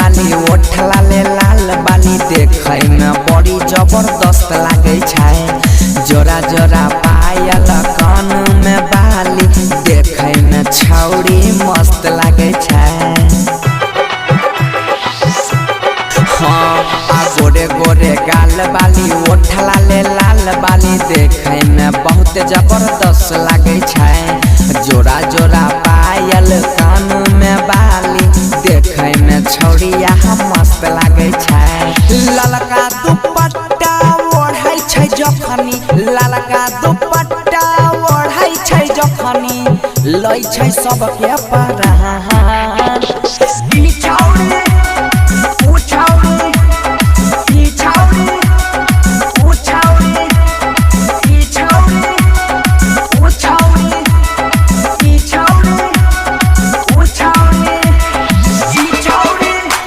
बाली ओठ लाले लाल बाली देखे में बड़ी जबरदस्त लागे छै। जोरा जोरा पायल कान में बाली देखे में छौरी मस्त लागे छै। हाँ आ गोरे गोरे गाल बाली ओठ लाले लाल बाली देखे में बहुत जबरदस्त लागे छै। जोरा जोरा पायल कान में बाली देखे में छौरिया मस्त लागे छै। ललका दुपट्टा ओढ़ै छै जखनी ललका दुपट्टा ओढ़ै छै जखनी लै छै सबके परान।